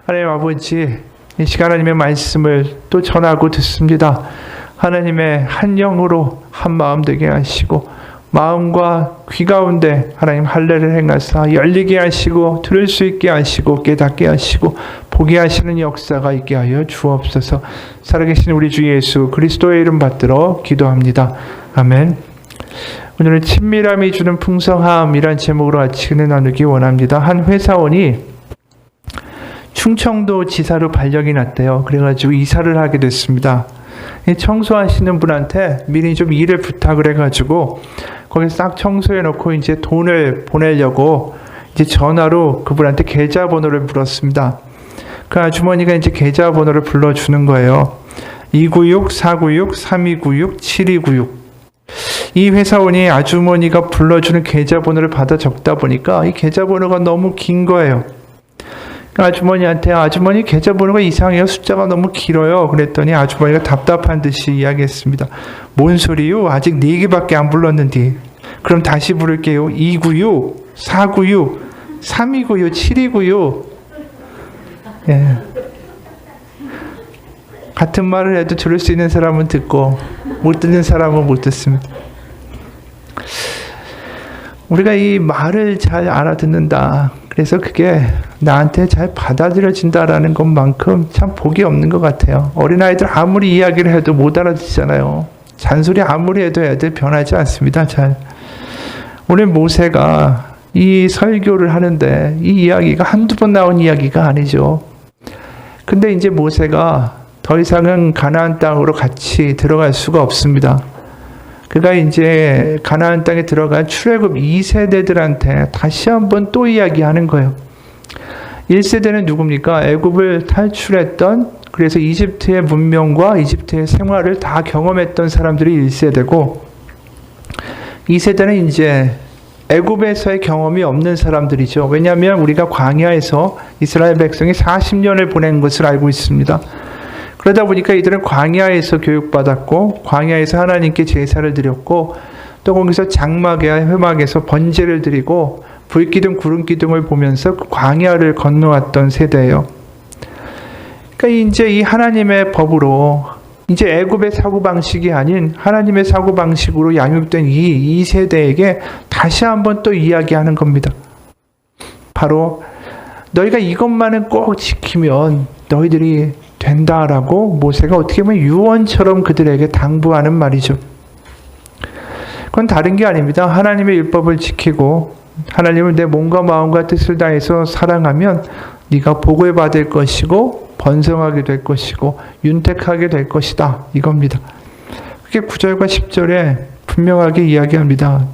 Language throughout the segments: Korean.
하나님 아버지, 이 시간 하나님의 말씀을 또 전하고 듣습니다. 하나님의 한 영으로 한 마음 되게 하시고 마음과 귀 가운데 하나님 할례를 행하사 열리게 하시고 들을 수 있게 하시고 깨닫게 하시고 보게 하시는 역사가 있게 하여 주옵소서. 살아계신 우리 주 예수 그리스도의 이름 받들어 기도합니다. 아멘. 오늘은 친밀함이 주는 풍성함이란 제목으로 같이 은혜 나누기 원합니다. 한 회사원이 충청도 지사로 발령이 났대요. 그래가지고 이사를 하게 됐습니다. 청소하시는 분한테 미리 좀 일을 부탁을 해가지고 거기 싹 청소해 놓고 이제 돈을 보내려고 이제 전화로 그분한테 계좌번호를 물었습니다. 그 아주머니가 이제 계좌번호를 불러주는 거예요. 296-496-3296-7296. 이 회사원이 아주머니가 불러주는 계좌번호를 받아 적다 보니까 이 계좌번호가 너무 긴 거예요. 아주머니한테 아주머니 계좌번호가 이상해요. 숫자가 너무 길어요. 그랬더니 아주머니가 답답한 듯이 이야기했습니다. 뭔 소리요? 아직 4개밖에 안 불렀는데. 그럼 다시 부를게요. 296, 496, 3296, 7296. 예. 같은 말을 해도 들을 수 있는 사람은 듣고 못 듣는 사람은 못 듣습니다. 우리가 이 말을 잘 알아듣는다. 그래서 그게 나한테 잘 받아들여진다라는 것만큼 참 복이 없는 것 같아요. 어린아이들 아무리 이야기를 해도 못 알아듣잖아요. 잔소리 아무리 해도 애들 변하지 않습니다. 잘. 오늘 모세가 이 설교를 하는데 이 이야기가 한두 번 나온 이야기가 아니죠. 근데 이제 모세가 더 이상은 가나안 땅으로 같이 들어갈 수가 없습니다. 그가 이제 가나안 땅에 들어간 출애굽 2세대들한테 다시 한번 또 이야기하는 거예요. 1세대는 누굽니까? 애굽을 탈출했던, 그래서 이집트의 문명과 이집트의 생활을 다 경험했던 사람들이 1세대고 2세대는 이제 애굽에서의 경험이 없는 사람들이죠. 왜냐하면 우리가 광야에서 이스라엘 백성이 40년을 보낸 것을 알고 있습니다. 그러다 보니까 이들은 광야에서 교육받았고 광야에서 하나님께 제사를 드렸고 또 거기서 장막에 회막에서 번제를 드리고 불기둥 구름기둥을 보면서 그 광야를 건너왔던 세대예요. 그러니까 이제 이 하나님의 법으로 이제 애굽의 사고방식이 아닌 하나님의 사고방식으로 양육된 이 세대에게 다시 한번 또 이야기하는 겁니다. 바로 너희가 이것만은 꼭 지키면 너희들이 된다라고 모세가 어떻게 보면 유언처럼 그들에게 당부하는 말이죠. 그건 다른 게 아닙니다. 하나님의 율법을 지키고 하나님을 내 몸과 마음과 뜻을 다해서 사랑하면 네가 복을 받을 것이고 번성하게 될 것이고 윤택하게 될 것이다. 이겁니다. 그게 9절과 10절에 분명하게 이야기합니다.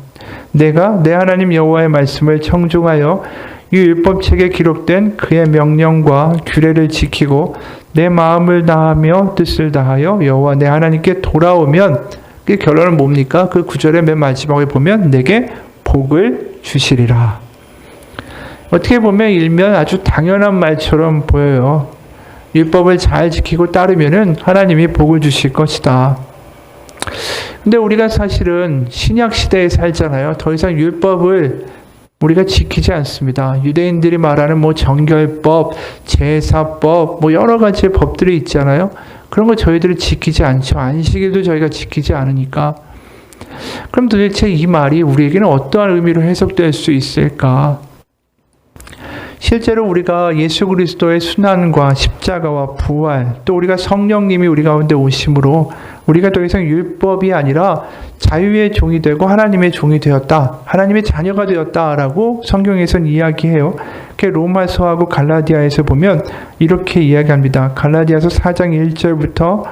내가 내 하나님 여호와의 말씀을 청종하여 이 율법책에 기록된 그의 명령과 규례를 지키고 내 마음을 다하며 뜻을 다하여 여호와 내 하나님께 돌아오면 그 결론은 뭡니까? 그 9절의 맨 마지막에 보면 내게 복을 주시리라. 어떻게 보면 일면 아주 당연한 말처럼 보여요. 율법을 잘 지키고 따르면은 하나님이 복을 주실 것이다. 근데 우리가 사실은 신약 시대에 살잖아요. 더 이상 율법을 우리가 지키지 않습니다. 유대인들이 말하는 뭐 정결법, 제사법, 뭐 여러 가지 법들이 있잖아요. 그런 거 저희들은 지키지 않죠. 안식일도 저희가 지키지 않으니까. 그럼 도대체 이 말이 우리에게는 어떠한 의미로 해석될 수 있을까? 실제로 우리가 예수 그리스도의 순환과 십자가와 부활, 또 우리가 성령님이 우리 가운데 오심으로 우리가 더 이상 율법이 아니라 자유의 종이 되고 하나님의 종이 되었다. 하나님의 자녀가 되었다라고 성경에서는 이야기해요. 로마서하고 갈라디아에서 보면 이렇게 이야기합니다. 갈라디아서 4장 1절부터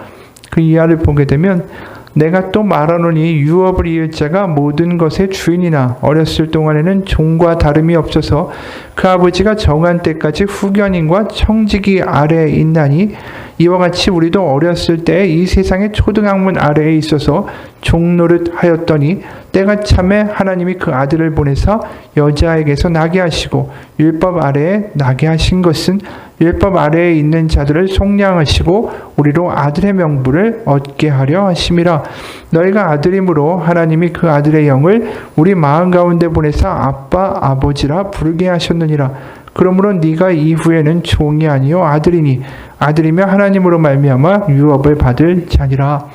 그 이하를 보게 되면 내가 또 말하노니 유업을 이을 자가 모든 것의 주인이나 어렸을 동안에는 종과 다름이 없어서 그 아버지가 정한 때까지 후견인과 청지기 아래에 있나니 이와 같이 우리도 어렸을 때 이 세상의 초등학문 아래에 있어서 종노릇 하였더니 때가 참에 하나님이 그 아들을 보내사 여자에게서 나게 하시고 율법 아래에 나게 하신 것은 율법 아래에 있는 자들을 속량하시고 우리로 아들의 명분을 얻게 하려 하심이라. 너희가 아들이므로 하나님이 그 아들의 영을 우리 마음 가운데 보내사 아빠 아버지라 부르게 하셨느니라. 그러므로 네가 이후에는 종이 아니요 아들이니 아들이며 하나님으로 말미암아 유업을 받을 자니라.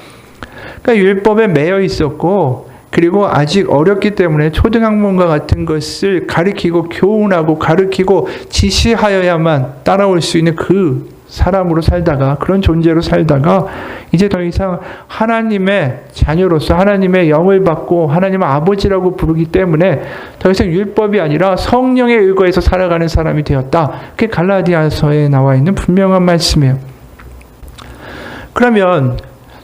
그러니까 율법에 매여 있었고 그리고 아직 어렸기 때문에 초등학문과 같은 것을 가르치고 교훈하고 가르치고 지시하여야만 따라올 수 있는 그 사람으로 살다가 그런 존재로 살다가 이제 더 이상 하나님의 자녀로서 하나님의 영을 받고 하나님의 아버지라고 부르기 때문에 더 이상 율법이 아니라 성령에 의거해서 살아가는 사람이 되었다. 그게 갈라디아서에 나와 있는 분명한 말씀이에요. 그러면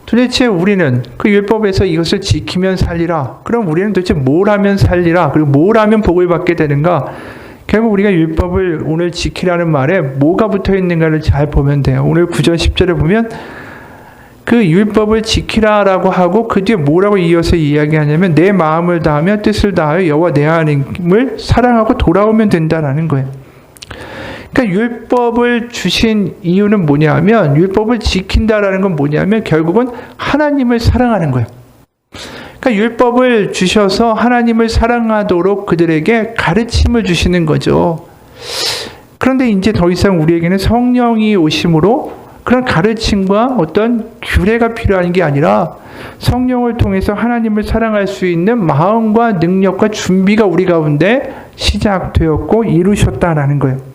도대체 우리는 그 율법에서 이것을 지키면 살리라. 그럼 우리는 도대체 뭘 하면 살리라. 그리고 뭘 하면 복을 받게 되는가? 결국 우리가 율법을 오늘 지키라는 말에 뭐가 붙어 있는가를 잘 보면 돼요. 오늘 9절 10절에 보면 그 율법을 지키라라고 하고 그 뒤에 뭐라고 이어서 이야기하냐면 내 마음을 다하며 뜻을 다하여 여호와 내 하나님을 사랑하고 돌아오면 된다라는 거예요. 그러니까 율법을 주신 이유는 뭐냐면 율법을 지킨다라는 건 뭐냐면 결국은 하나님을 사랑하는 거예요. 그러니까 율법을 주셔서 하나님을 사랑하도록 그들에게 가르침을 주시는 거죠. 그런데 이제 더 이상 우리에게는 성령이 오심으로 그런 가르침과 어떤 규례가 필요한 게 아니라 성령을 통해서 하나님을 사랑할 수 있는 마음과 능력과 준비가 우리 가운데 시작되었고 이루셨다라는 거예요.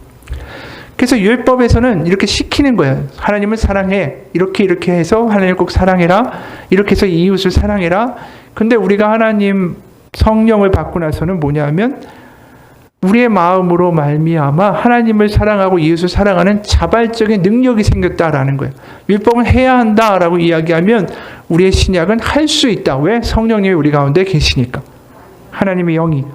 그래서 율법에서는 이렇게 시키는 거예요. 하나님을 사랑해. 이렇게 해서 하나님을 꼭 사랑해라. 이렇게 해서 이웃을 사랑해라. 근데 우리가 하나님 성령을 받고 나서는 뭐냐면 우리의 마음으로 말미암아 하나님을 사랑하고 이웃을 사랑하는 자발적인 능력이 생겼다라는 거예요. 율법은 해야 한다라고 이야기하면 우리의 신약은 할 수 있다. 왜? 성령님이 우리 가운데 계시니까. 하나님의 영이.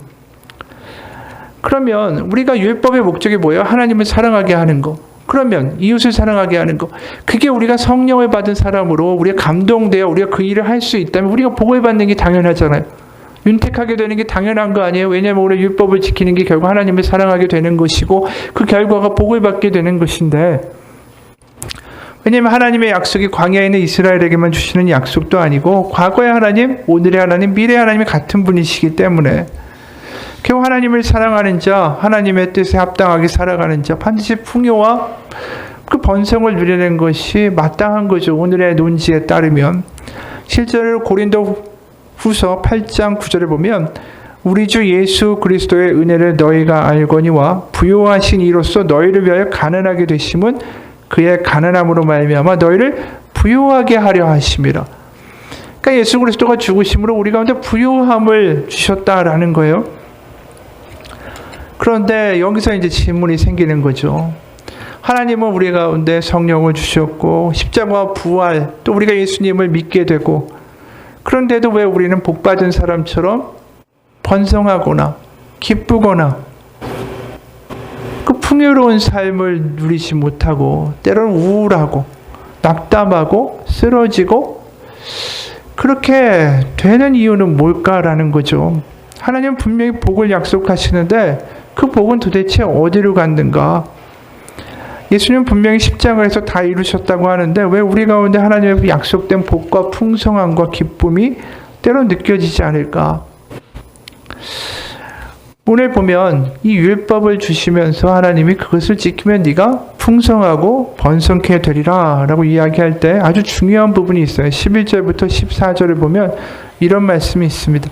그러면 우리가 율법의 목적이 뭐예요? 하나님을 사랑하게 하는 거. 그러면 이웃을 사랑하게 하는 거. 그게 우리가 성령을 받은 사람으로 우리가 감동되어 우리가 그 일을 할 수 있다면 우리가 복을 받는 게 당연하잖아요. 윤택하게 되는 게 당연한 거 아니에요? 왜냐하면 우리 율법을 지키는 게 결국 하나님을 사랑하게 되는 것이고 그 결과가 복을 받게 되는 것인데 왜냐하면 하나님의 약속이 광야에 있는 이스라엘에게만 주시는 약속도 아니고 과거의 하나님, 오늘의 하나님, 미래의 하나님이 같은 분이시기 때문에 결국 하나님을 사랑하는 자, 하나님의 뜻에 합당하게 살아가는 자, 반드시 풍요와 그 번성을 누리는 것이 마땅한 거죠. 오늘의 논지에 따르면. 실제로 고린도 후서 8장 9절에 보면 우리 주 예수 그리스도의 은혜를 너희가 알거니와 부요하신 이로써 너희를 위하여 가난하게 되심은 그의 가난함으로 말미암아 너희를 부요하게 하려 하심이라. 그러니까 예수 그리스도가 죽으심으로 우리 가운데 부요함을 주셨다라는 거예요. 그런데 여기서 이제 질문이 생기는 거죠. 하나님은 우리 가운데 성령을 주셨고 십자가와 부활 또 우리가 예수님을 믿게 되고 그런데도 왜 우리는 복받은 사람처럼 번성하거나 기쁘거나 그 풍요로운 삶을 누리지 못하고 때로는 우울하고 낙담하고 쓰러지고 그렇게 되는 이유는 뭘까라는 거죠. 하나님은 분명히 복을 약속하시는데 그 복은 도대체 어디로 갔는가? 예수님은 분명히 십자가에서 다 이루셨다고 하는데 왜 우리 가운데 하나님의 약속된 복과 풍성함과 기쁨이 때로 느껴지지 않을까? 오늘 보면 이 율법을 주시면서 하나님이 그것을 지키면 네가 풍성하고 번성케 되리라 라고 이야기할 때 아주 중요한 부분이 있어요. 11절부터 14절을 보면 이런 말씀이 있습니다.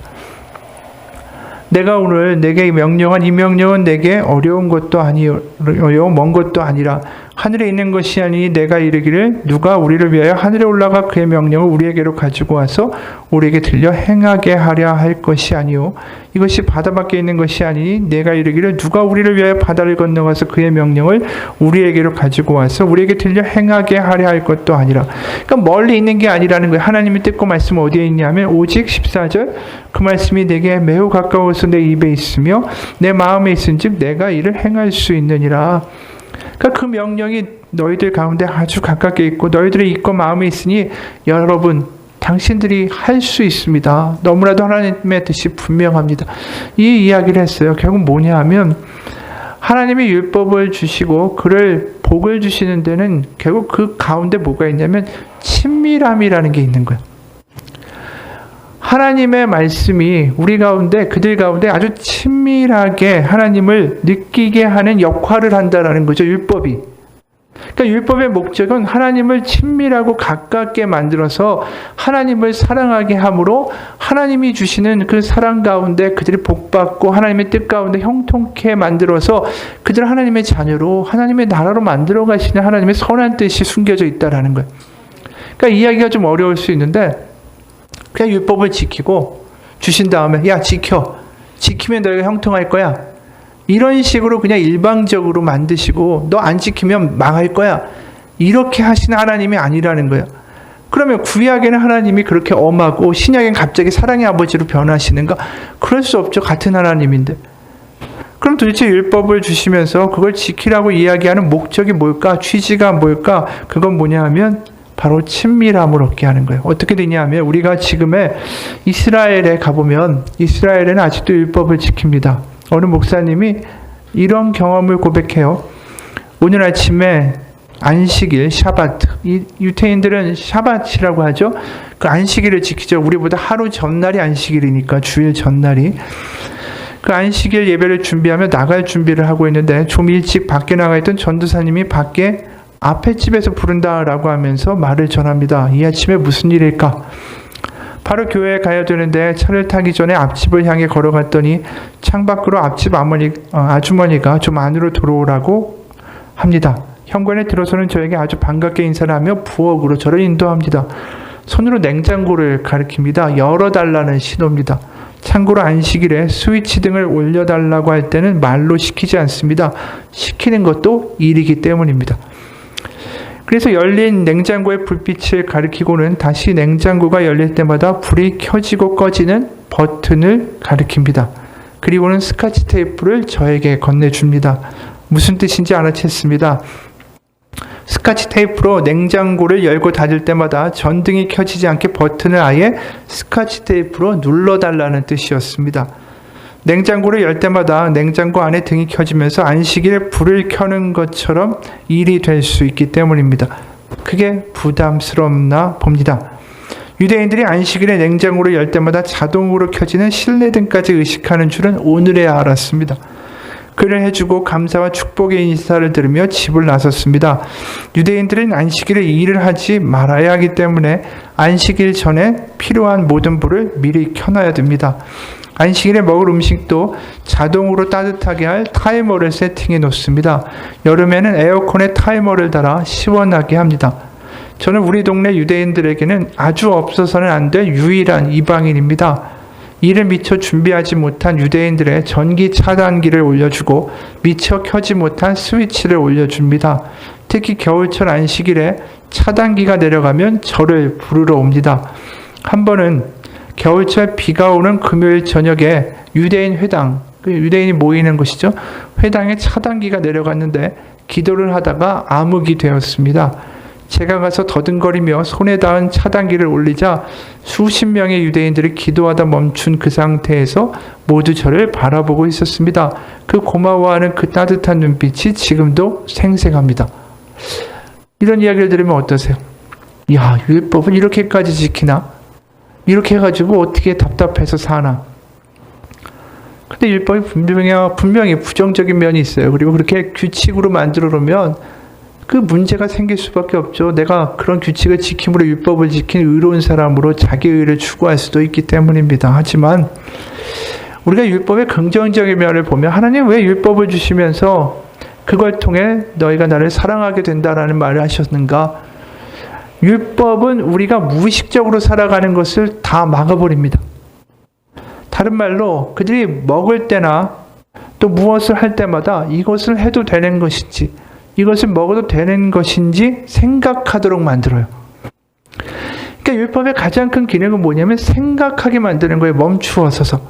내가 오늘 내게 명령한 이 명령은 내게 어려운 것도 아니요 먼 것도 아니라 하늘에 있는 것이 아니니 내가 이르기를 누가 우리를 위하여 하늘에 올라가 그의 명령을 우리에게로 가지고 와서 우리에게 들려 행하게 하려 할 것이 아니요 이것이 바다 밖에 있는 것이 아니니 내가 이르기를 누가 우리를 위하여 바다를 건너가서 그의 명령을 우리에게로 가지고 와서 우리에게 들려 행하게 하려 할 것도 아니라. 그러니까 멀리 있는 게 아니라는 거예요. 하나님의 뜻과 말씀은 어디에 있냐면 오직 14절 그 말씀이 내게 매우 가까워서 내 입에 있으며 내 마음에 있은즉 내가 이를 행할 수 있느니라. 그러니까 그 명령이 너희들 가운데 아주 가깝게 있고 너희들의 입과 마음에 있으니 여러분 당신들이 할 수 있습니다. 너무나도 하나님의 뜻이 분명합니다. 이 이야기를 했어요. 결국 뭐냐 하면 하나님이 율법을 주시고 그를 복을 주시는 데는 결국 그 가운데 뭐가 있냐면 친밀함이라는 게 있는 거예요. 하나님의 말씀이 우리 가운데, 그들 가운데 아주 친밀하게 하나님을 느끼게 하는 역할을 한다라는 거죠, 율법이. 그러니까 율법의 목적은 하나님을 친밀하고 가깝게 만들어서 하나님을 사랑하게 함으로 하나님이 주시는 그 사랑 가운데 그들이 복받고 하나님의 뜻 가운데 형통케 만들어서 그들을 하나님의 자녀로 하나님의 나라로 만들어 가시는 하나님의 선한 뜻이 숨겨져 있다라는 거예요. 그러니까 이야기가 좀 어려울 수 있는데 그냥 율법을 지키고 주신 다음에 야 지켜. 지키면 너희가 형통할 거야. 이런 식으로 그냥 일방적으로 만드시고 너 안 지키면 망할 거야. 이렇게 하시는 하나님이 아니라는 거예요. 그러면 구약에는 하나님이 그렇게 엄하고 신약엔 갑자기 사랑의 아버지로 변하시는가? 그럴 수 없죠. 같은 하나님인데. 그럼 도대체 율법을 주시면서 그걸 지키라고 이야기하는 목적이 뭘까? 취지가 뭘까? 그건 뭐냐 하면 바로 친밀함을 얻게 하는 거예요. 어떻게 되냐 하면 우리가 지금의 이스라엘에 가보면 이스라엘에는 아직도 율법을 지킵니다. 어느 목사님이 이런 경험을 고백해요. 오늘 아침에 안식일, 샤바트. 이 유태인들은 샤바트라고 하죠. 그 안식일을 지키죠. 우리보다 하루 전날이 안식일이니까 주일 전날이. 그 안식일 예배를 준비하며 나갈 준비를 하고 있는데 좀 일찍 밖에 나가 있던 전도사님이 밖에 앞에 집에서 부른다라고 하면서 말을 전합니다. 이 아침에 무슨 일일까? 바로 교회에 가야 되는데 차를 타기 전에 앞집을 향해 걸어갔더니 창밖으로 앞집 아주머니가 좀 안으로 들어오라고 합니다. 현관에 들어서는 저에게 아주 반갑게 인사를 하며 부엌으로 저를 인도합니다. 손으로 냉장고를 가리킵니다. 열어달라는 신호입니다. 참고로 안식일에 스위치 등을 올려달라고 할 때는 말로 시키지 않습니다. 시키는 것도 일이기 때문입니다. 그래서 열린 냉장고의 불빛을 가리키고는 다시 냉장고가 열릴 때마다 불이 켜지고 꺼지는 버튼을 가리킵니다. 그리고는 스카치 테이프를 저에게 건네줍니다. 무슨 뜻인지 알아챘습니다. 스카치 테이프로 냉장고를 열고 닫을 때마다 전등이 켜지지 않게 버튼을 아예 스카치 테이프로 눌러달라는 뜻이었습니다. 냉장고를 열 때마다 냉장고 안에 등이 켜지면서 안식일에 불을 켜는 것처럼 일이 될 수 있기 때문입니다. 그게 부담스럽나 봅니다. 유대인들이 안식일에 냉장고를 열 때마다 자동으로 켜지는 실내등까지 의식하는 줄은 오늘에야 알았습니다. 그를 해주고 감사와 축복의 인사를 들으며 집을 나섰습니다. 유대인들은 안식일에 일을 하지 말아야 하기 때문에 안식일 전에 필요한 모든 불을 미리 켜놔야 됩니다. 안식일에 먹을 음식도 자동으로 따뜻하게 할 타이머를 세팅해 놓습니다. 여름에는 에어컨에 타이머를 달아 시원하게 합니다. 저는 우리 동네 유대인들에게는 아주 없어서는 안 될 유일한 이방인입니다. 이를 미처 준비하지 못한 유대인들의 전기 차단기를 올려주고 미처 켜지 못한 스위치를 올려줍니다. 특히 겨울철 안식일에 차단기가 내려가면 저를 부르러 옵니다. 한 번은 겨울철 비가 오는 금요일 저녁에 유대인 회당, 유대인이 모이는 곳이죠. 회당에 차단기가 내려갔는데 기도를 하다가 암흑이 되었습니다. 제가 가서 더듬거리며 손에 닿은 차단기를 올리자 수십 명의 유대인들이 기도하다 멈춘 그 상태에서 모두 저를 바라보고 있었습니다. 그 고마워하는 그 따뜻한 눈빛이 지금도 생생합니다. 이런 이야기를 들으면 어떠세요? 야, 율법은 이렇게까지 지키나? 이렇게 해가지고 어떻게 답답해서 사나? 근데 율법이 분명히 부정적인 면이 있어요. 그리고 그렇게 규칙으로 만들어 놓으면 그 문제가 생길 수밖에 없죠. 내가 그런 규칙을 지킴으로 율법을 지킨 의로운 사람으로 자기의를 추구할 수도 있기 때문입니다. 하지만 우리가 율법의 긍정적인 면을 보면 하나님 왜 율법을 주시면서 그걸 통해 너희가 나를 사랑하게 된다라는 말을 하셨는가? 율법은 우리가 무의식적으로 살아가는 것을 다 막아버립니다. 다른 말로 그들이 먹을 때나 또 무엇을 할 때마다 이것을 해도 되는 것인지 이것을 먹어도 되는 것인지 생각하도록 만들어요. 그러니까 율법의 가장 큰 기능은 뭐냐면 생각하게 만드는 거예요. 멈추어 서서.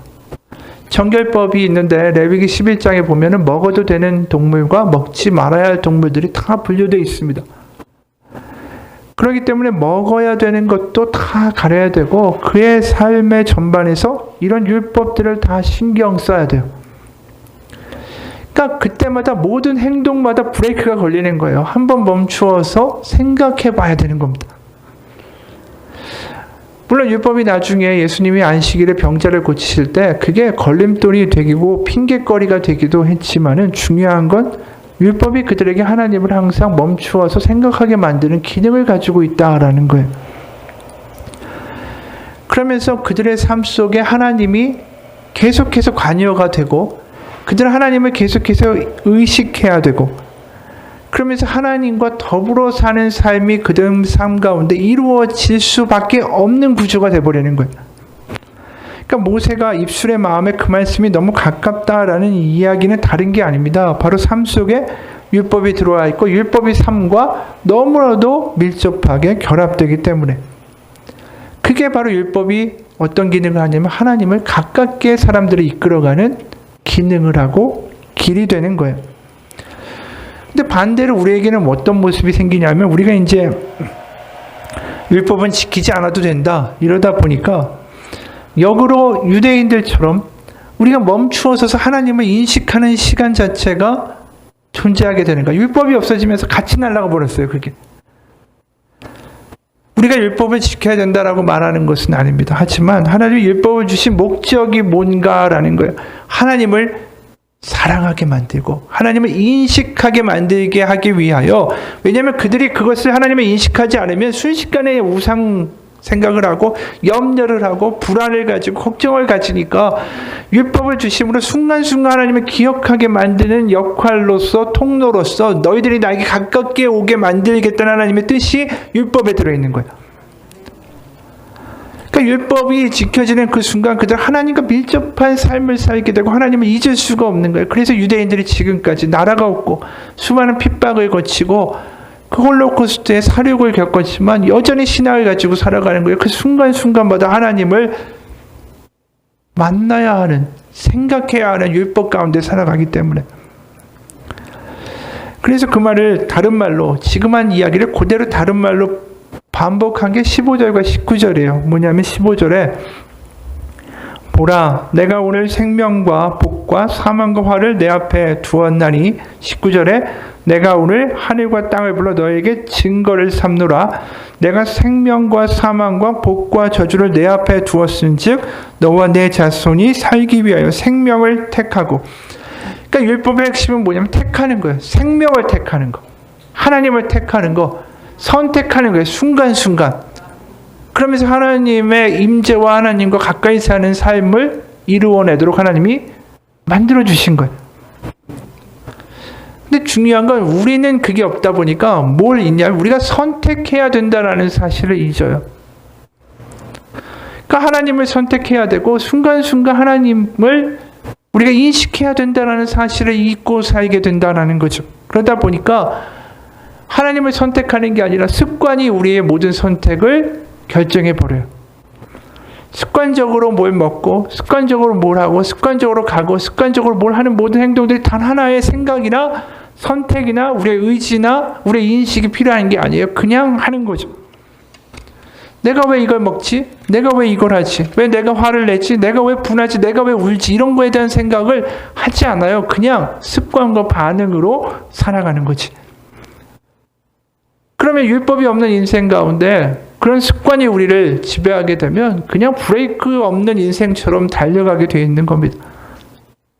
정결법이 있는데 레위기 11장에 보면은 먹어도 되는 동물과 먹지 말아야 할 동물들이 다 분류되어 있습니다. 그렇기 때문에 먹어야 되는 것도 다 가려야 되고 그의 삶의 전반에서 이런 율법들을 다 신경 써야 돼요. 그러니까 그때마다 모든 행동마다 브레이크가 걸리는 거예요. 한번 멈추어서 생각해 봐야 되는 겁니다. 물론 율법이 나중에 예수님이 안식일에 병자를 고치실 때 그게 걸림돌이 되고 핑계거리가 되기도 했지만은 중요한 건 율법이 그들에게 하나님을 항상 멈추어서 생각하게 만드는 기능을 가지고 있다라는 거예요. 그러면서 그들의 삶 속에 하나님이 계속해서 관여가 되고 그들은 하나님을 계속해서 의식해야 되고 그러면서 하나님과 더불어 사는 삶이 그들 삶 가운데 이루어질 수밖에 없는 구조가 되어버리는 거예요. 그러니까 모세가 입술의 마음에 그 말씀이 너무 가깝다라는 이야기는 다른 게 아닙니다. 바로 삶 속에 율법이 들어와 있고 율법이 삶과 너무나도 밀접하게 결합되기 때문에 그게 바로 율법이 어떤 기능을 하냐면 하나님을 가깝게 사람들을 이끌어가는 기능을 하고 길이 되는 거예요. 근데 반대로 우리에게는 어떤 모습이 생기냐면 우리가 이제 율법은 지키지 않아도 된다 이러다 보니까 역으로 유대인들처럼 우리가 멈추어서서 하나님을 인식하는 시간 자체가 존재하게 되는 거예요. 율법이 없어지면서 같이 날아가 버렸어요. 그게 우리가 율법을 지켜야 된다라고 말하는 것은 아닙니다. 하지만 하나님이 율법을 주신 목적이 뭔가라는 거예요. 하나님을 사랑하게 만들고 하나님을 인식하게 만들게 하기 위하여, 왜냐하면 그들이 그것을 하나님을 인식하지 않으면 순식간에 우상 생각을 하고 염려를 하고 불안을 가지고 걱정을 가지니까 율법을 주심으로 순간순간 하나님을 기억하게 만드는 역할로서 통로로서 너희들이 나에게 가깝게 오게 만들겠다는 하나님의 뜻이 율법에 들어있는 거예요. 그러니까 율법이 지켜지는 그 순간 그들 하나님과 밀접한 삶을 살게 되고 하나님을 잊을 수가 없는 거예요. 그래서 유대인들이 지금까지 나라가 없고 수많은 핍박을 거치고 그 홀로코스트의 사륙을 겪었지만 여전히 신앙을 가지고 살아가는 거예요. 그 순간순간마다 하나님을 만나야 하는, 생각해야 하는 율법 가운데 살아가기 때문에. 그래서 그 말을 다른 말로, 지금 한 이야기를 그대로 다른 말로 반복한 게 15절과 19절이에요. 뭐냐면 15절에 보라, 내가 오늘 생명과 복과 사망과 화를 내 앞에 두었나니, 19절에 내가 오늘 하늘과 땅을 불러 너에게 증거를 삼노라. 내가 생명과 사망과 복과 저주를 내 앞에 두었은즉 너와 내 자손이 살기 위하여 생명을 택하고. 그러니까 율법의 핵심은 뭐냐면 택하는 거예요. 생명을 택하는 거, 하나님을 택하는 거, 선택하는 거예요. 순간순간. 그러면서 하나님의 임재와 하나님과 가까이 사는 삶을 이루어내도록 하나님이 만들어주신 거예요. 근데 중요한 건 우리는 그게 없다 보니까 뭘 잊냐면 우리가 선택해야 된다는 사실을 잊어요. 그러니까 하나님을 선택해야 되고 순간순간 하나님을 우리가 인식해야 된다는 사실을 잊고 살게 된다는 거죠. 그러다 보니까 하나님을 선택하는 게 아니라 습관이 우리의 모든 선택을 결정해 버려요. 습관적으로 뭘 먹고 습관적으로 뭘 하고 습관적으로 가고 습관적으로 뭘 하는 모든 행동들이 단 하나의 생각이나 선택이나 우리의 의지나 우리의 인식이 필요한 게 아니에요. 그냥 하는 거죠. 내가 왜 이걸 먹지? 내가 왜 이걸 하지? 왜 내가 화를 내지? 내가 왜 분하지? 내가 왜 울지? 이런 거에 대한 생각을 하지 않아요. 그냥 습관과 반응으로 살아가는 거지. 그러면 율법이 없는 인생 가운데 그런 습관이 우리를 지배하게 되면 그냥 브레이크 없는 인생처럼 달려가게 되어 있는 겁니다.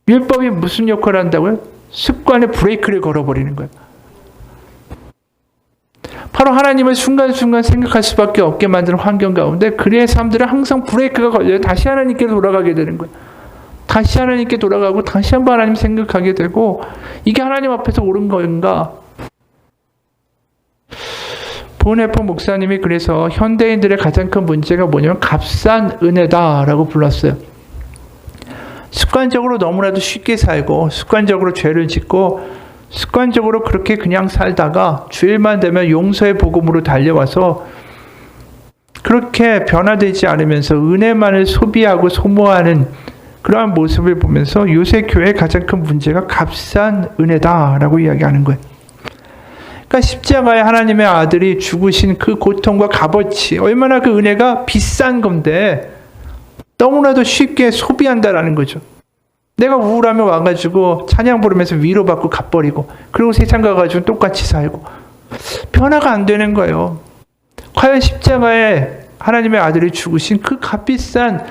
율법이 무슨 역할을 한다고요? 습관에 브레이크를 걸어버리는 거예요. 바로 하나님을 순간순간 생각할 수밖에 없게 만드는 환경 가운데 그의 삶들은 항상 브레이크가 걸려요. 다시 하나님께 돌아가게 되는 거예요. 다시 하나님께 돌아가고 다시 한번 하나님 생각하게 되고, 이게 하나님 앞에서 옳은 건가? 보네포 목사님이 그래서 현대인들의 가장 큰 문제가 뭐냐면 값싼 은혜다라고 불렀어요. 습관적으로 너무나도 쉽게 살고 습관적으로 죄를 짓고 습관적으로 그렇게 그냥 살다가 주일만 되면 용서의 복음으로 달려와서 그렇게 변화되지 않으면서 은혜만을 소비하고 소모하는 그러한 모습을 보면서 요새 교회의 가장 큰 문제가 값싼 은혜다라고 이야기하는 거예요. 그러니까 십자가에 하나님의 아들이 죽으신 그 고통과 값어치, 얼마나 그 은혜가 비싼 건데 너무나도 쉽게 소비한다라는 거죠. 내가 우울하면 와가지고 찬양 부르면서 위로받고 갚버리고 그리고 세상 가가지고 똑같이 살고 변화가 안 되는 거예요. 과연 십자가에 하나님의 아들이 죽으신 그 값비싼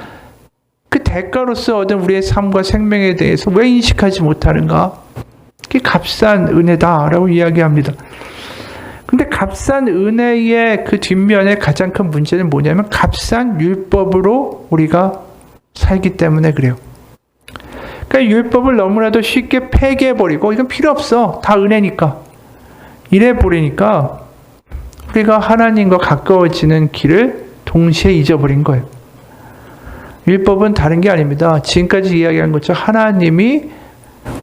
그 대가로서 얻은 우리의 삶과 생명에 대해서 왜 인식하지 못하는가? 그게 값싼 은혜다라고 이야기합니다. 근데 값싼 은혜의 그 뒷면에 가장 큰 문제는 뭐냐면 값싼 율법으로 우리가 살기 때문에 그래요. 그러니까 율법을 너무나도 쉽게 폐기해버리고 이건 필요 없어. 다 은혜니까. 이래버리니까 우리가 하나님과 가까워지는 길을 동시에 잊어버린 거예요. 율법은 다른 게 아닙니다. 지금까지 이야기한 것처럼 하나님이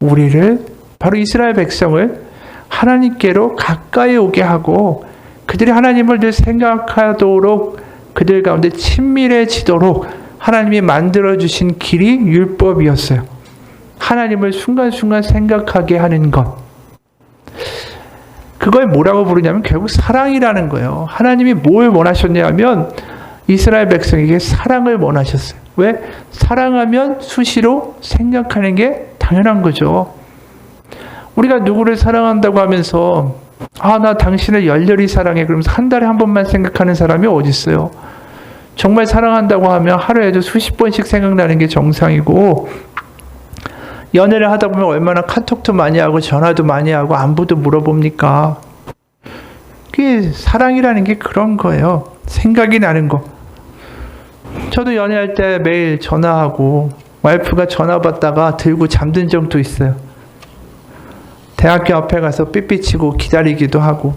우리를, 바로 이스라엘 백성을 하나님께로 가까이 오게 하고 그들이 하나님을 늘 생각하도록 그들 가운데 친밀해지도록 하나님이 만들어주신 길이 율법이었어요. 하나님을 순간순간 생각하게 하는 것. 그걸 뭐라고 부르냐면 결국 사랑이라는 거예요. 하나님이 뭘 원하셨냐면 이스라엘 백성에게 사랑을 원하셨어요. 왜? 사랑하면 수시로 생각하는 게 당연한 거죠. 우리가 누구를 사랑한다고 하면서 나 당신을 열렬히 사랑해. 그러면서 한 달에 한 번만 생각하는 사람이 어디 있어요? 정말 사랑한다고 하면 하루에도 수십 번씩 생각나는 게 정상이고, 연애를 하다 보면 얼마나 카톡도 많이 하고 전화도 많이 하고 안부도 물어봅니까? 그게 사랑이라는 게 그런 거예요. 생각이 나는 거. 저도 연애할 때 매일 전화하고 와이프가 전화 받다가 들고 잠든 적도 있어요. 대학교 앞에 가서 삐삐치고 기다리기도 하고.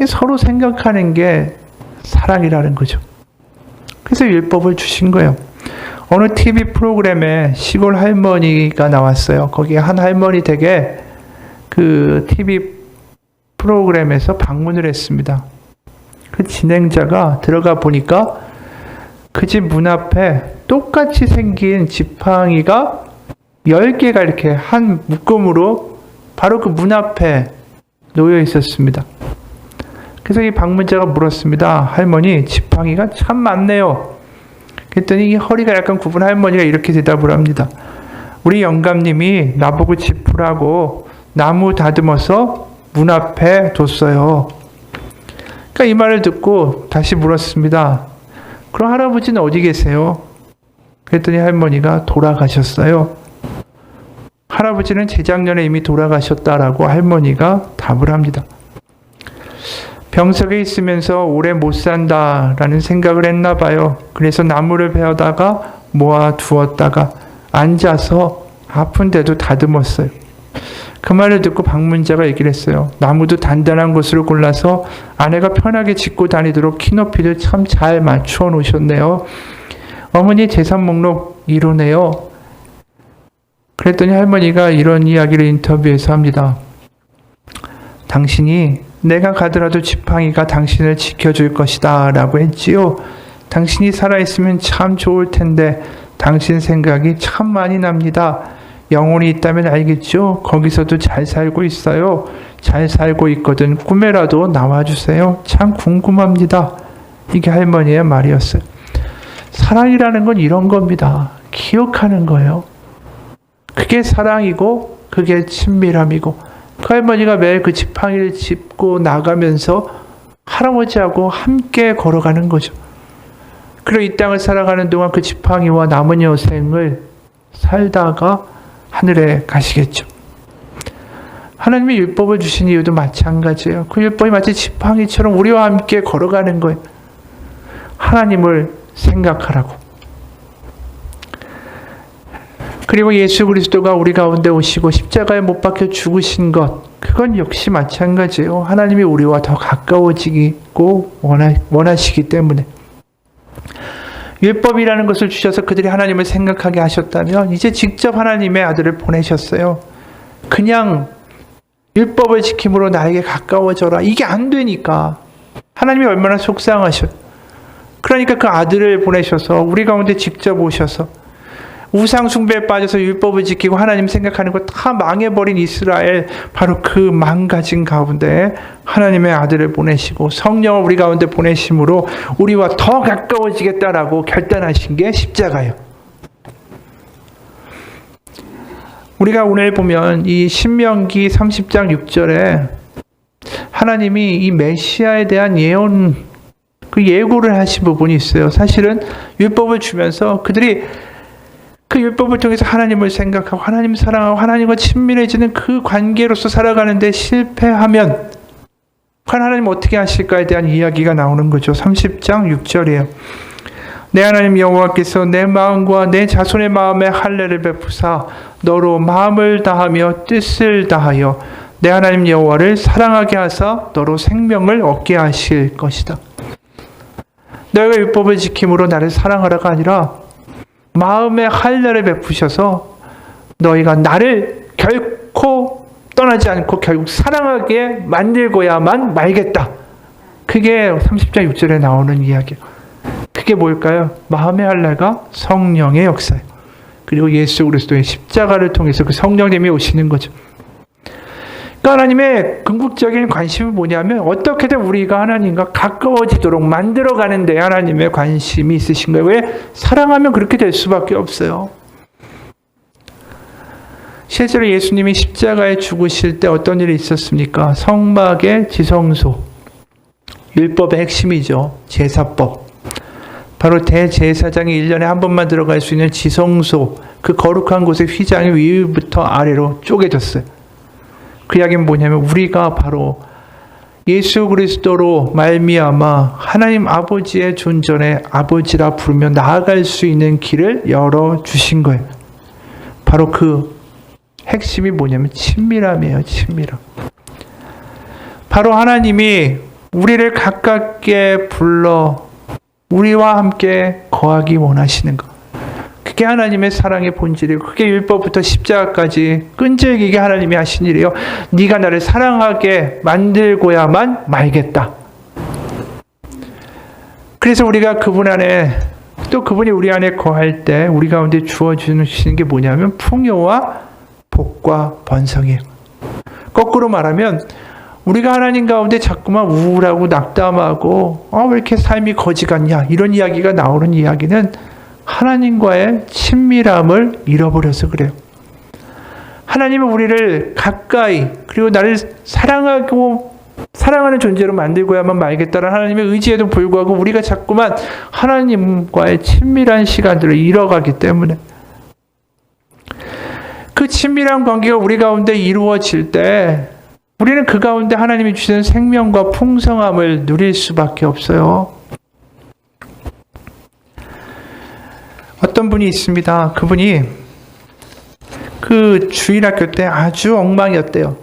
서로 생각하는 게 사랑이라는 거죠. 그래서 율법을 주신 거예요. 어느 TV 프로그램에 시골 할머니가 나왔어요. 거기에 한 할머니 댁에 그 TV 프로그램에서 방문을 했습니다. 그 진행자가 들어가 보니까 그 집 문 앞에 똑같이 생긴 지팡이가 10개가 이렇게 한 묶음으로 바로 그 문 앞에 놓여 있었습니다. 그래서 이 방문자가 물었습니다. 할머니, 지팡이가 참 많네요. 그랬더니 이 허리가 약간 굽은 할머니가 이렇게 대답을 합니다. 우리 영감님이 나보고 짚으라고 나무 다듬어서 문 앞에 뒀어요. 그러니까 이 말을 듣고 다시 물었습니다. 그럼 할아버지는 어디 계세요? 그랬더니 할머니가 돌아가셨어요. 할아버지는 재작년에 이미 돌아가셨다라고 할머니가 답을 합니다. 병석에 있으면서 오래 못 산다라는 생각을 했나 봐요. 그래서 나무를 베어다가 모아 두었다가 앉아서 아픈데도 다듬었어요. 그 말을 듣고 방문자가 얘기를 했어요. 나무도 단단한 곳으로 골라서 아내가 편하게 짚고 다니도록 키높이를 참 잘 맞추어 놓으셨네요. 어머니 재산 목록 이러네요. 그랬더니 할머니가 이런 이야기를 인터뷰에서 합니다. 당신이 내가 가더라도 지팡이가 당신을 지켜줄 것이다 라고 했지요. 당신이 살아있으면 참 좋을 텐데 당신 생각이 참 많이 납니다. 영혼이 있다면 알겠죠? 거기서도 잘 살고 있어요. 잘 살고 있거든 꿈에라도 나와주세요. 참 궁금합니다. 이게 할머니의 말이었어요. 사랑이라는 건 이런 겁니다. 기억하는 거예요. 그게 사랑이고 그게 친밀함이고, 그 할머니가 매일 그 지팡이를 짚고 나가면서 할아버지하고 함께 걸어가는 거죠. 그리고 이 땅을 살아가는 동안 그 지팡이와 남은 여생을 살다가 하늘에 가시겠죠. 하나님이 율법을 주신 이유도 마찬가지예요. 그 율법이 마치 지팡이처럼 우리와 함께 걸어가는 거예요. 하나님을 생각하라고. 그리고 예수 그리스도가 우리 가운데 오시고 십자가에 못 박혀 죽으신 것, 그건 역시 마찬가지예요. 하나님이 우리와 더 가까워지고 원하시기 때문에. 율법이라는 것을 주셔서 그들이 하나님을 생각하게 하셨다면 이제 직접 하나님의 아들을 보내셨어요. 그냥 율법을 지킴으로 나에게 가까워져라, 이게 안 되니까 하나님이 얼마나 속상하셔. 그러니까 그 아들을 보내셔서 우리 가운데 직접 오셔서 우상 숭배에 빠져서 율법을 지키고 하나님 생각하는 거 다 망해버린 이스라엘, 바로 그 망가진 가운데 하나님의 아들을 보내시고 성령을 우리 가운데 보내심으로 우리와 더 가까워지겠다라고 결단하신 게 십자가예요. 우리가 오늘 보면 이 신명기 30장 6절에 하나님이 이 메시아에 대한 예언, 그 예고를 하신 부분이 있어요. 사실은 율법을 주면서 그들이 그 율법을 통해서 하나님을 생각하고 하나님을 사랑하고 하나님과 친밀해지는 그 관계로서 살아가는데 실패하면 하나님 어떻게 하실까에 대한 이야기가 나오는 거죠. 30장 6절이에요. 내 하나님 여호와께서 내 마음과 내 자손의 마음에 할례를 베푸사 너로 마음을 다하며 뜻을 다하여 내 하나님 여호와를 사랑하게 하사 너로 생명을 얻게 하실 것이다. 너희가 율법을 지킴으로 나를 사랑하라가 아니라 마음에 할례를 베푸셔서 너희가 나를 결코 떠나지 않고 결국 사랑하게 만들고야만 말겠다. 그게 30장 6절에 나오는 이야기예요. 그게 뭘까요? 마음의 할례가 성령의 역사예요. 그리고 예수 그리스도의 십자가를 통해서 그 성령님이 오시는 거죠. 그러니까 하나님의 궁극적인 관심은 뭐냐면 어떻게든 우리가 하나님과 가까워지도록 만들어가는 데 하나님의 관심이 있으신 거예요. 왜? 사랑하면 그렇게 될 수밖에 없어요. 실제로 예수님이 십자가에 죽으실 때 어떤 일이 있었습니까? 성막의 지성소, 율법의 핵심이죠. 제사법. 바로 대제사장이 1년에 한 번만 들어갈 수 있는 지성소, 그 거룩한 곳의 휘장이 위부터 아래로 쪼개졌어요. 그 이야기는 뭐냐면 우리가 바로 예수 그리스도로 말미암아 하나님 아버지의 존전에 아버지라 부르며 나아갈 수 있는 길을 열어주신 거예요. 바로 그 핵심이 뭐냐면 친밀함이에요. 친밀함. 바로 하나님이 우리를 가깝게 불러 우리와 함께 거하기 원하시는 것. 그게 하나님의 사랑의 본질이고 그게 율법부터 십자가까지 끈질기게 하나님이 하신 일이에요. 네가 나를 사랑하게 만들고야만 말겠다. 그래서 우리가 그분 안에 또 그분이 우리 안에 거할 때 우리 가운데 주어주시는 게 뭐냐면 풍요와 복과 번성이에요. 거꾸로 말하면 우리가 하나님 가운데 자꾸만 우울하고 낙담하고 왜 이렇게 삶이 거지 같냐 이런 이야기가 나오는 이야기는 하나님과의 친밀함을 잃어버려서 그래요. 하나님은 우리를 가까이 그리고 나를 사랑하는 존재로 만들고야만 말겠다는 하나님의 의지에도 불구하고 우리가 자꾸만 하나님과의 친밀한 시간들을 잃어가기 때문에 그 친밀한 관계가 우리 가운데 이루어질 때 우리는 그 가운데 하나님이 주시는 생명과 풍성함을 누릴 수밖에 없어요. 어떤 분이 있습니다. 그분이 그 주일학교 때 아주 엉망이었대요.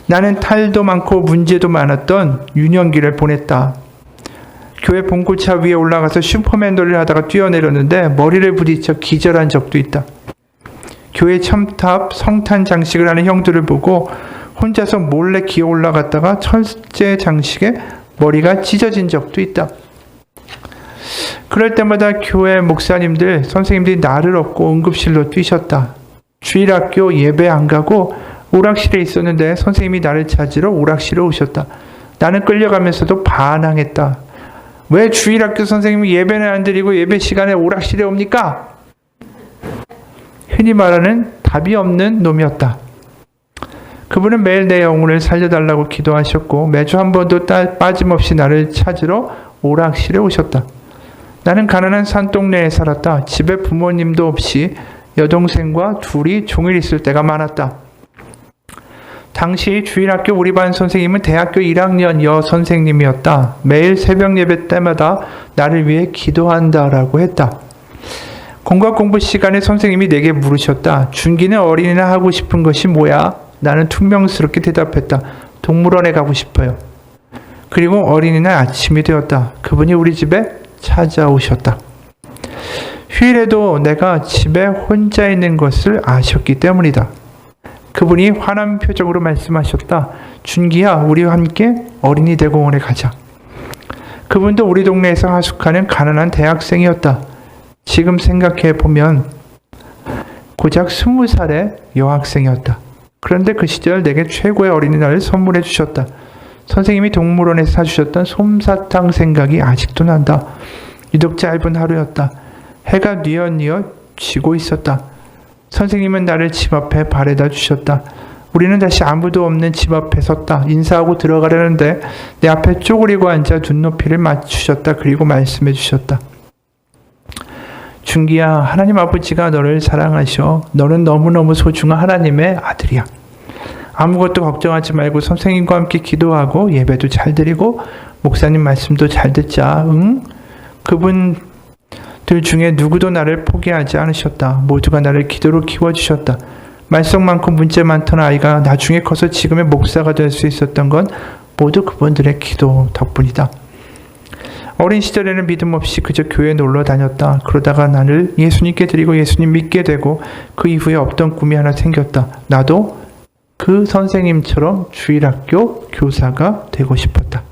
나는 탈도 많고 문제도 많았던 유년기를 보냈다. 교회 봉고차 위에 올라가서 슈퍼맨 놀이를 하다가 뛰어내렸는데 머리를 부딪혀 기절한 적도 있다. 교회 첨탑 성탄 장식을 하는 형들을 보고 혼자서 몰래 기어 올라갔다가 철제 장식에 머리가 찢어진 적도 있다. 그럴 때마다 교회 목사님들, 선생님들이 나를 업고 응급실로 뛰셨다. 주일학교 예배 안 가고 오락실에 있었는데 선생님이 나를 찾으러 오락실에 오셨다. 나는 끌려가면서도 반항했다. 왜 주일학교 선생님이 예배는 안 드리고 예배 시간에 오락실에 옵니까? 흔히 말하는 답이 없는 놈이었다. 그분은 매일 내 영혼을 살려달라고 기도하셨고 매주 한 번도 빠짐없이 나를 찾으러 오락실에 오셨다. 나는 가난한 산동네에 살았다. 집에 부모님도 없이 여동생과 둘이 종일 있을 때가 많았다. 당시 주일학교 우리 반 선생님은 대학교 1학년 여선생님이었다. 매일 새벽 예배 때마다 나를 위해 기도한다라고 했다. 공과 공부 시간에 선생님이 내게 물으셨다. 준기는 어린이나 하고 싶은 것이 뭐야? 나는 퉁명스럽게 대답했다. 동물원에 가고 싶어요. 그리고 어린이날 아침이 되었다. 그분이 우리 집에 찾아오셨다. 휴일에도 내가 집에 혼자 있는 것을 아셨기 때문이다. 그분이 환한 표정으로 말씀하셨다. 준기야, 우리와 함께 어린이 대공원에 가자. 그분도 우리 동네에서 하숙하는 가난한 대학생이었다. 지금 생각해 보면 고작 20살의 여학생이었다. 그런데 그 시절 내게 최고의 어린이날을 선물해 주셨다. 선생님이 동물원에서 사주셨던 솜사탕 생각이 아직도 난다. 유독 짧은 하루였다. 해가 뉘엿뉘엿 지고 있었다. 선생님은 나를 집 앞에 바래다 주셨다. 우리는 다시 아무도 없는 집 앞에 섰다. 인사하고 들어가려는데 내 앞에 쪼그리고 앉아 눈높이를 맞추셨다. 그리고 말씀해 주셨다. 준기야, 하나님 아버지가 너를 사랑하셔. 너는 너무너무 소중한 하나님의 아들이야. 아무것도 걱정하지 말고 선생님과 함께 기도하고 예배도 잘 드리고 목사님 말씀도 잘 듣자. 응? 그분들 중에 누구도 나를 포기하지 않으셨다. 모두가 나를 기도로 키워주셨다. 말썽 많고 문제 많던 아이가 나중에 커서 지금의 목사가 될 수 있었던 건 모두 그분들의 기도 덕분이다. 어린 시절에는 믿음 없이 그저 교회에 놀러 다녔다. 그러다가 나를 예수님께 드리고 예수님 믿게 되고 그 이후에 없던 꿈이 하나 생겼다. 나도 그 선생님처럼 주일학교 교사가 되고 싶었다.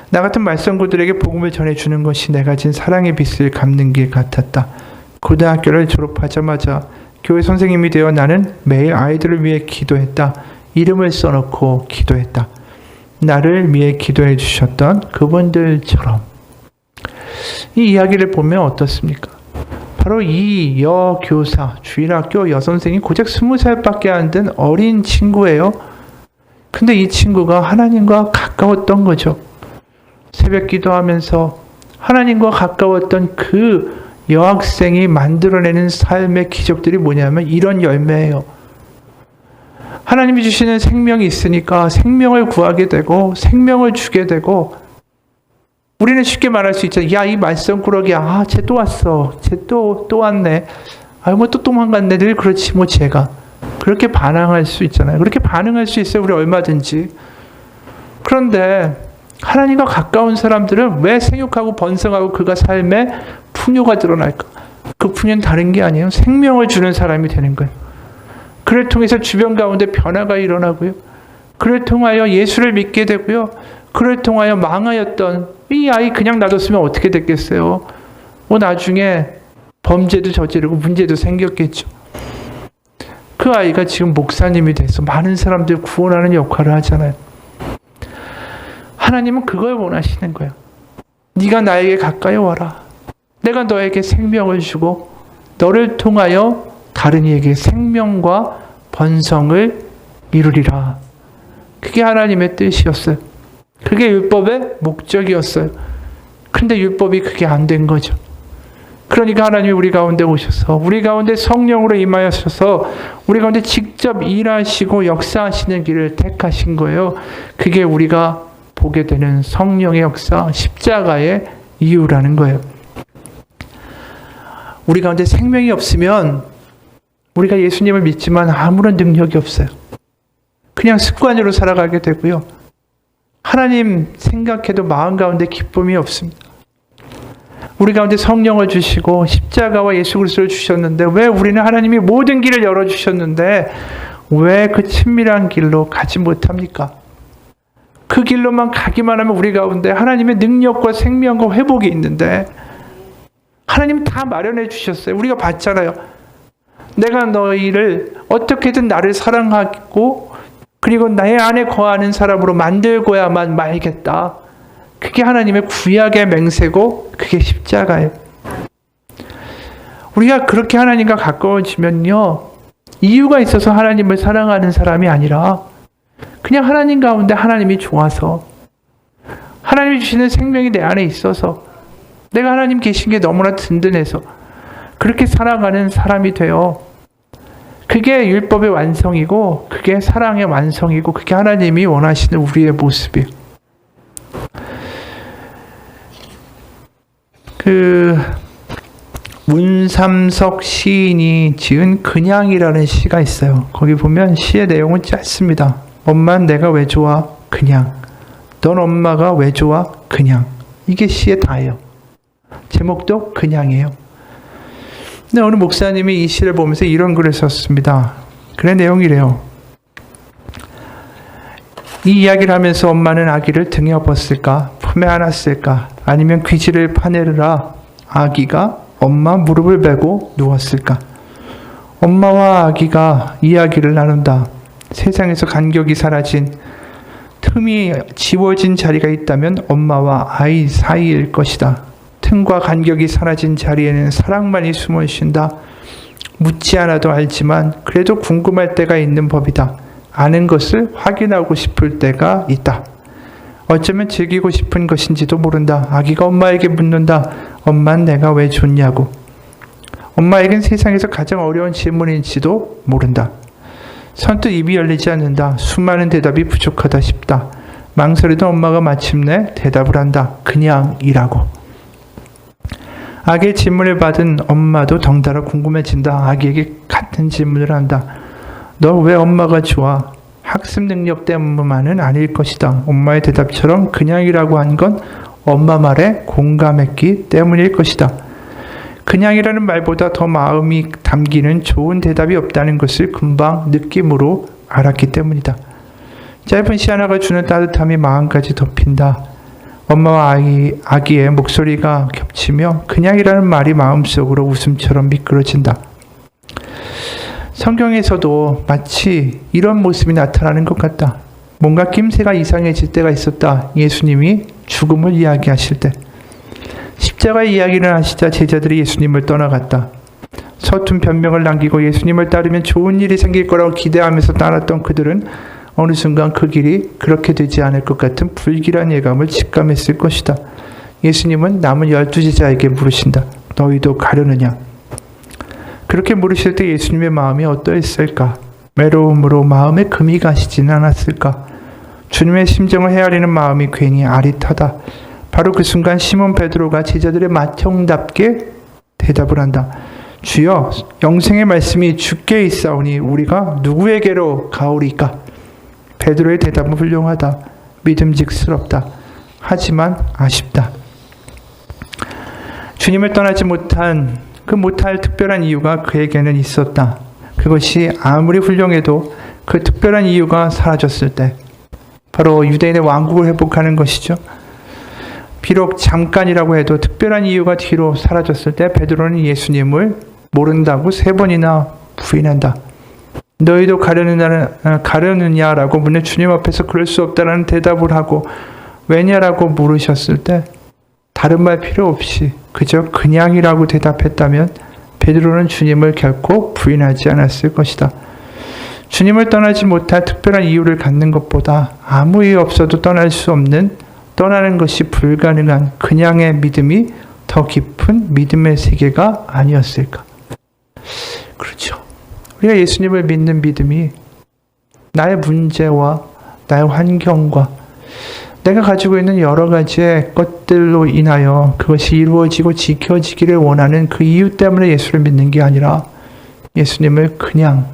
나 같은 말썽구들에게 복음을 전해주는 것이 내가 진 사랑의 빚을 갚는 길 같았다. 고등학교를 졸업하자마자 교회 선생님이 되어 나는 매일 아이들을 위해 기도했다. 이름을 써놓고 기도했다. 나를 위해 기도해 주셨던 그분들처럼. 이 이야기를 보면 어떻습니까? 바로 이 여교사, 주일학교 여선생이 고작 20살밖에 안 된 어린 친구예요. 근데 이 친구가 하나님과 가까웠던 거죠. 새벽 기도하면서 하나님과 가까웠던 그 여학생이 만들어내는 삶의 기적들이 뭐냐면 이런 열매예요. 하나님이 주시는 생명이 있으니까 생명을 구하게 되고 생명을 주게 되고, 우리는 쉽게 말할 수 있잖아요. 야, 이 말썽꾸러기야. 쟤 또 왔어. 쟤 또 왔네. 뭐 또 도망갔네. 늘 그렇지 뭐 쟤가. 그렇게 반항할 수 있잖아요. 그렇게 반응할 수 있어요. 우리 얼마든지. 그런데 하나님과 가까운 사람들은 왜 생육하고 번성하고 그가 삶에 풍요가 드러날까? 그 풍요는 다른 게 아니에요. 생명을 주는 사람이 되는 거예요. 그를 통해서 주변 가운데 변화가 일어나고요. 그를 통하여 예수를 믿게 되고요. 그를 통하여 망하였던 이 아이 그냥 놔뒀으면 어떻게 됐겠어요? 뭐 나중에 범죄도 저지르고 문제도 생겼겠죠. 그 아이가 지금 목사님이 돼서 많은 사람들 구원하는 역할을 하잖아요. 하나님은 그걸 원하시는 거예요. 네가 나에게 가까이 와라. 내가 너에게 생명을 주고 너를 통하여 다른 이에게 생명과 번성을 이루리라. 그게 하나님의 뜻이었어요. 그게 율법의 목적이었어요. 근데 율법이 그게 안 된 거죠. 그러니까 하나님이 우리 가운데 오셔서 우리 가운데 성령으로 임하셔서 우리 가운데 직접 일하시고 역사하시는 길을 택하신 거예요. 그게 우리가 보게 되는 성령의 역사, 십자가의 이유라는 거예요. 우리 가운데 생명이 없으면 우리가 예수님을 믿지만 아무런 능력이 없어요. 그냥 습관으로 살아가게 되고요. 하나님 생각해도 마음 가운데 기쁨이 없습니다. 우리 가운데 성령을 주시고 십자가와 예수 그리스도를 주셨는데 왜 우리는 하나님이 모든 길을 열어주셨는데 왜 그 친밀한 길로 가지 못합니까? 그 길로만 가기만 하면 우리 가운데 하나님의 능력과 생명과 회복이 있는데 하나님 다 마련해 주셨어요. 우리가 봤잖아요. 내가 너희를 어떻게든 나를 사랑하고 그리고 나의 안에 거하는 사람으로 만들고야만 말겠다. 그게 하나님의 구약의 맹세고 그게 십자가예요. 우리가 그렇게 하나님과 가까워지면요. 이유가 있어서 하나님을 사랑하는 사람이 아니라 그냥 하나님 가운데 하나님이 좋아서 하나님이 주시는 생명이 내 안에 있어서 내가 하나님 계신 게 너무나 든든해서 그렇게 살아가는 사람이 되어 그게 율법의 완성이고 그게 사랑의 완성이고 그게 하나님이 원하시는 우리의 모습이에요. 문삼석 시인이 지은 그냥이라는 시가 있어요. 거기 보면 시의 내용은 짧습니다. 엄마는 내가 왜 좋아? 그냥. 넌 엄마가 왜 좋아? 그냥. 이게 시의 다예요. 제목도 그냥이에요. 근데 어느 목사님이 이 시를 보면서 이런 글을 썼습니다. 글의 내용이래요. 이 이야기를 하면서 엄마는 아기를 등에 업었을까? 품에 안았을까? 아니면 귀지를 파내르라 아기가 엄마 무릎을 베고 누웠을까? 엄마와 아기가 이야기를 나눈다. 세상에서 간격이 사라진 틈이 지워진 자리가 있다면 엄마와 아이 사이일 것이다. 틈과 간격이 사라진 자리에는 사랑만이 숨을 쉰다. 묻지 않아도 알지만 그래도 궁금할 때가 있는 법이다. 아는 것을 확인하고 싶을 때가 있다. 어쩌면 즐기고 싶은 것인지도 모른다. 아기가 엄마에게 묻는다. 엄만 내가 왜 좋냐고. 엄마에겐 세상에서 가장 어려운 질문인지도 모른다. 선뜻 입이 열리지 않는다. 수많은 대답이 부족하다 싶다. 망설이던 엄마가 마침내 대답을 한다. 그냥이라고. 아기의 질문을 받은 엄마도 덩달아 궁금해진다. 아기에게 같은 질문을 한다. 너 왜 엄마가 좋아? 학습 능력 때문만은 아닐 것이다. 엄마의 대답처럼 그냥이라고 한 건 엄마 말에 공감했기 때문일 것이다. 그냥이라는 말보다 더 마음이 담기는 좋은 대답이 없다는 것을 금방 느낌으로 알았기 때문이다. 짧은 시 하나가 주는 따뜻함이 마음까지 덮인다. 엄마와 아기의 목소리가 겹치며 그냥이라는 말이 마음속으로 웃음처럼 미끄러진다. 성경에서도 마치 이런 모습이 나타나는 것 같다. 뭔가 낌새가 이상해질 때가 있었다. 예수님이 죽음을 이야기하실 때. 십자가의 이야기를 하시자 제자들이 예수님을 떠나갔다. 서툰 변명을 남기고 예수님을 따르면 좋은 일이 생길 거라고 기대하면서 따랐던 그들은 어느 순간 그 길이 그렇게 되지 않을 것 같은 불길한 예감을 직감했을 것이다. 예수님은 남은 12제자에게 물으신다. 너희도 가려느냐? 그렇게 물으실 때 예수님의 마음이 어떠했을까? 외로움으로 마음에 금이 가시지는 않았을까? 주님의 심정을 헤아리는 마음이 괜히 아릿하다. 바로 그 순간 시몬 베드로가 제자들의 맏형답게 대답을 한다. 주여, 영생의 말씀이 주께 있사오니 우리가 누구에게로 가오리까? 베드로의 대답은 훌륭하다. 믿음직스럽다. 하지만 아쉽다. 주님을 떠나지 못한 못할 특별한 이유가 그에게는 있었다. 그것이 아무리 훌륭해도 그 특별한 이유가 사라졌을 때 바로 유대인의 왕국을 회복하는 것이죠. 비록 잠깐이라고 해도 특별한 이유가 뒤로 사라졌을 때 베드로는 예수님을 모른다고 3번이나 부인한다. 너희도 가려느냐라고 묻는 주님 앞에서 그럴 수 없다라는 대답을 하고 왜냐라고 물으셨을 때 다른 말 필요 없이 그저 그냥이라고 대답했다면 베드로는 주님을 결코 부인하지 않았을 것이다. 주님을 떠나지 못할 특별한 이유를 갖는 것보다 아무 이유 없어도 떠나는 것이 불가능한 그냥의 믿음이 더 깊은 믿음의 세계가 아니었을까. 그렇죠. 우리가 예수님을 믿는 믿음이 나의 문제와 나의 환경과 내가 가지고 있는 여러 가지의 것들로 인하여 그것이 이루어지고 지켜지기를 원하는 그 이유 때문에 예수를 믿는 게 아니라 예수님을 그냥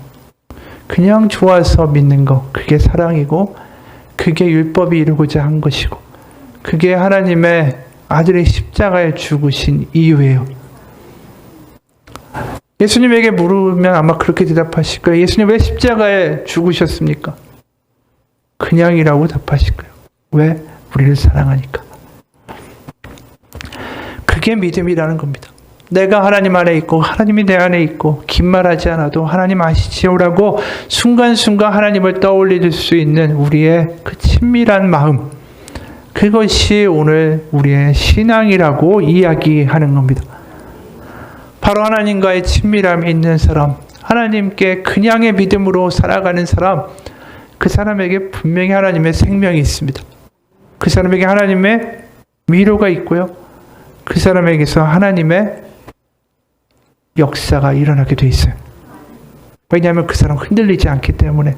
좋아서 믿는 것, 그게 사랑이고 그게 율법이 이루고자 한 것이고 그게 하나님의 아들의 십자가에 죽으신 이유예요. 예수님에게 물으면 아마 그렇게 대답하실 거예요. 예수님 왜 십자가에 죽으셨습니까? 그냥이라고 답하실 거예요. 왜? 우리를 사랑하니까. 그게 믿음이라는 겁니다. 내가 하나님 안에 있고 하나님이 내 안에 있고 긴 말하지 않아도 하나님 아시지요라고 순간순간 하나님을 떠올릴 수 있는 우리의 그 친밀한 마음, 그것이 오늘 우리의 신앙이라고 이야기하는 겁니다. 바로 하나님과의 친밀함이 있는 사람, 하나님께 그냥의 믿음으로 살아가는 사람, 그 사람에게 분명히 하나님의 생명이 있습니다. 그 사람에게 하나님의 위로가 있고요. 그 사람에게서 하나님의 역사가 일어나게 돼 있어요. 왜냐하면 그 사람 흔들리지 않기 때문에.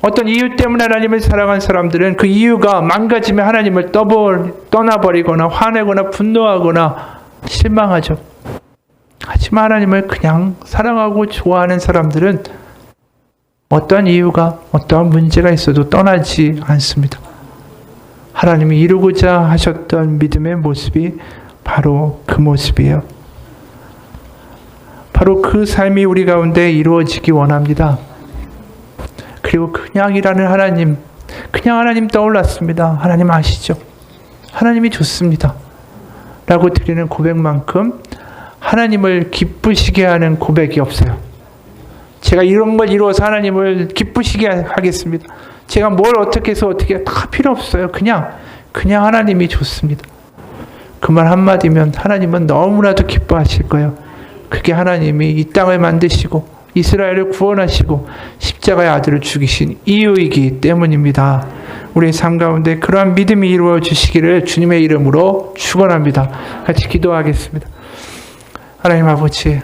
어떤 이유 때문에 하나님을 사랑한 사람들은 그 이유가 망가지면 하나님을 떠나버리거나 화내거나 분노하거나 실망하죠. 하지만 하나님을 그냥 사랑하고 좋아하는 사람들은 어떠한 이유가, 어떠한 문제가 있어도 떠나지 않습니다. 하나님이 이루고자 하셨던 믿음의 모습이 바로 그 모습이에요. 바로 그 삶이 우리 가운데 이루어지기 원합니다. 그리고 그냥이라는 하나님, 그냥 하나님 떠올랐습니다. 하나님 아시죠? 하나님이 좋습니다. 라고 드리는 고백만큼 하나님을 기쁘시게 하는 고백이 없어요. 제가 이런 걸 이루어서 하나님을 기쁘시게 하겠습니다. 제가 뭘 어떻게 해서 어떻게 다 필요 없어요. 그냥 하나님이 좋습니다. 그 말 한마디면 하나님은 너무나도 기뻐하실 거예요. 그게 하나님이 이 땅을 만드시고 이스라엘을 구원하시고 십자가의 아들을 죽이신 이유이기 때문입니다. 우리의 삶 가운데 그러한 믿음이 이루어 주시기를 주님의 이름으로 축원합니다. 같이 기도하겠습니다. 하나님 아버지,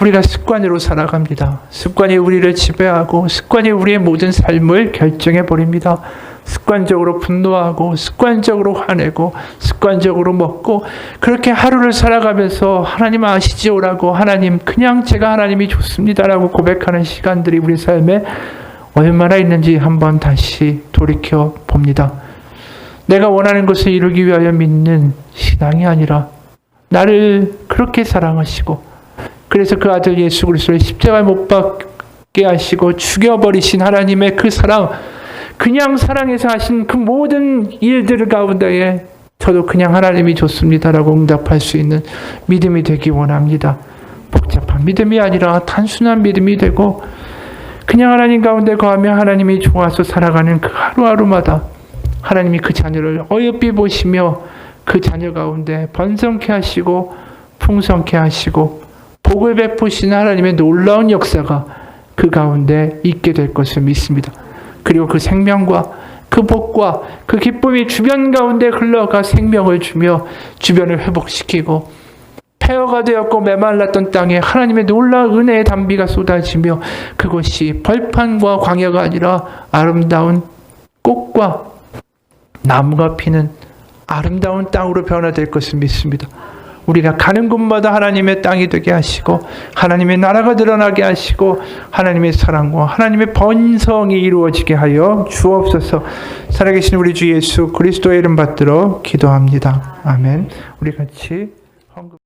우리가 습관으로 살아갑니다. 습관이 우리를 지배하고 습관이 우리의 모든 삶을 결정해 버립니다. 습관적으로 분노하고 습관적으로 화내고 습관적으로 먹고 그렇게 하루를 살아가면서 하나님 아시지요라고 하나님 그냥 제가 하나님이 좋습니다라고 고백하는 시간들이 우리 삶에 얼마나 있는지 한번 다시 돌이켜 봅니다. 내가 원하는 것을 이루기 위하여 믿는 신앙이 아니라 나를 그렇게 사랑하시고 그래서 그 아들 예수 그리스도를 십자가에 못 박게 하시고 죽여버리신 하나님의 그 사랑, 그냥 사랑해서 하신 그 모든 일들 가운데에 저도 그냥 하나님이 좋습니다라고 응답할 수 있는 믿음이 되기 원합니다. 복잡한 믿음이 아니라 단순한 믿음이 되고 그냥 하나님 가운데 거하며 하나님이 좋아서 살아가는 그 하루하루마다 하나님이 그 자녀를 어여삐 보시며 그 자녀 가운데 번성케 하시고 풍성케 하시고 복을 베푸신 하나님의 놀라운 역사가 그 가운데 있게 될 것을 믿습니다. 그리고 그 생명과 그 복과 그 기쁨이 주변 가운데 흘러가 생명을 주며 주변을 회복시키고 폐허가 되었고 메말랐던 땅에 하나님의 놀라운 은혜의 담비가 쏟아지며 그것이 벌판과 광야가 아니라 아름다운 꽃과 나무가 피는 아름다운 땅으로 변화될 것을 믿습니다. 우리가 가는 곳마다 하나님의 땅이 되게 하시고 하나님의 나라가 드러나게 하시고 하나님의 사랑과 하나님의 번성이 이루어지게 하여 주옵소서. 살아계신 우리 주 예수 그리스도의 이름 받들어 기도합니다. 아멘. 우리 같이